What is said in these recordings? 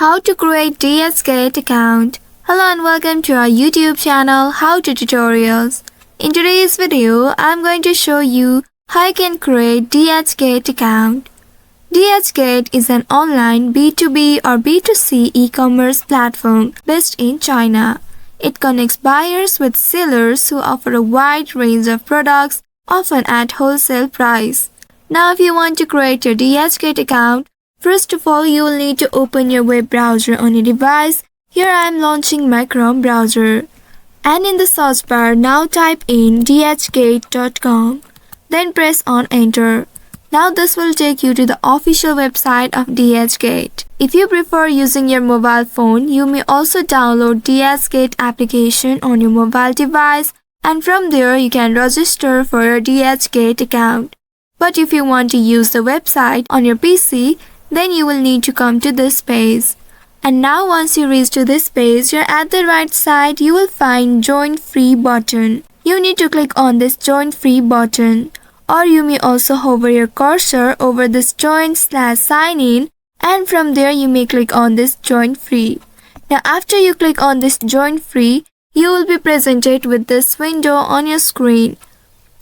How to create DHgate account. Hello and welcome to our YouTube channel How to Tutorials. In today's video, I'm going to show you how you can create DHgate account. DHgate is an online B2B or B2C e-commerce platform based in China. It connects buyers with sellers who offer a wide range of products, often at wholesale price. Now if you want to create your DHgate account, first of all you will need to open your web browser on your device. Here I am launching my Chrome browser. And in the search bar now type in dhgate.com. Then press on enter. Now this will take you to the official website of DHgate. If you prefer using your mobile phone, you may also download DHgate application on your mobile device, and from there you can register for your DHgate account. But if you want to use the website on your PC, then you will need to come to this page. And now once you reach to this page, you're at the right side, you will find Join Free button. You need to click on this Join Free button. Or you may also hover your cursor over this join/sign in, and from there you may click on this Join Free. Now after you click on this Join Free, you will be presented with this window on your screen.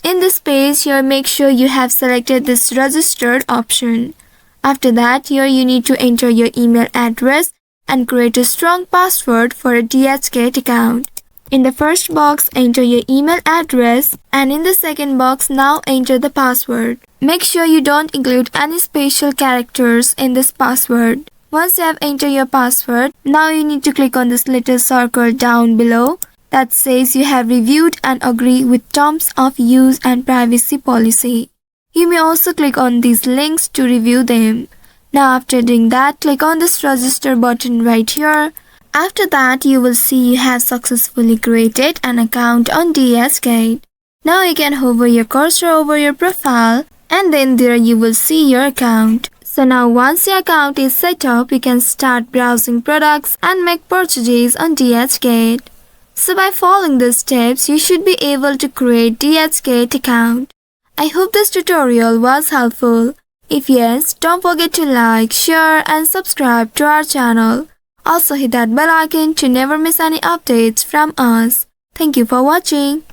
In this page, here make sure you have selected this registered option. After that, here you need to enter your email address and create a strong password for a DHgate account. In the first box, enter your email address, and in the second box, now enter the password. Make sure you don't include any special characters in this password. Once you have entered your password, now you need to click on this little circle down below that says you have reviewed and agree with terms of use and privacy policy. You may also click on these links to review them. Now after doing that, click on this register button right here. After that, you will see you have successfully created an account on DHgate. Now you can hover your cursor over your profile, and then there you will see your account. So now once your account is set up, you can start browsing products and make purchases on DHgate. So by following these steps, you should be able to create DHgate account. I hope this tutorial was helpful. If yes, don't forget to like, share and subscribe to our channel. Also hit that bell icon to never miss any updates from us. Thank you for watching.